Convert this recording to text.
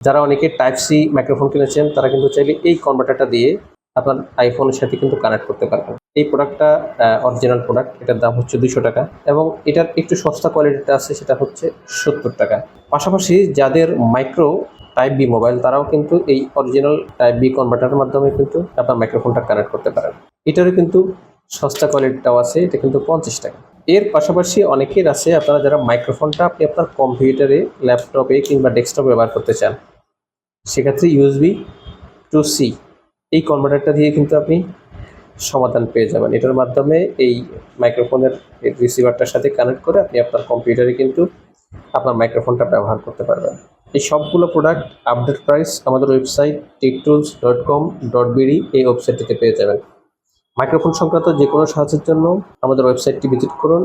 যারা অনেকে type C microphone কিনেছেন তারা কিন্তু চাইলে এই কনভার্টারটা দিয়ে আপনার আইফোনের সাথে কিন্তু কানেক্ট করতে পারবেন। এই প্রোডাক্টটা অরিজিনাল প্রোডাক্ট, এটার দাম হচ্ছে 200 টাকা এবং এটার একটু সস্তা কোয়ালিটিটা আছে, সেটা হচ্ছে 70 টাকা। পাশাপাশি যাদের মাইক্রো টাইপ বি মোবাইল তারাও কিন্তু এই অরিজিনাল টাইপ বি কনভার্টারের মাধ্যমে কিন্তু আপনার মাইক্রোফোনটা কানেক্ট করতে পারেন। এটারও কিন্তু সস্তা কোয়ালিটিটাও আছে, এটা কিন্তু 50 টাকা। এর পাশাপাশি অনেকের আছে আপনারা যারা মাইক্রোফোনটা আপনি আপনার কম্পিউটারে, ল্যাপটপে কিংবা ডেস্কটপে ব্যবহার করতে চান, সেক্ষেত্রে ইউএসবি টু সি এই কনভার্টারটা দিয়ে কিন্তু আপনি সমাধান পেয়ে যাবেন। এটার মাধ্যমে এই মাইক্রোফোনের রিসিভারটার সাথে কানেক্ট করে আপনি আপনার কম্পিউটারে কিন্তু আপনার মাইক্রোফোনটা ব্যবহার করতে পারবেন। এই সবগুলো প্রোডাক্ট আপডেট প্রাইস আমাদের ওয়েবসাইট techtools.com.bd এই ওয়েবসাইটটিতে পেয়ে যাবেন। মাইক্রোফোন সংক্রান্ত যে কোনো সাহায্যের জন্য আমাদের ওয়েবসাইটটি ভিজিট করুন।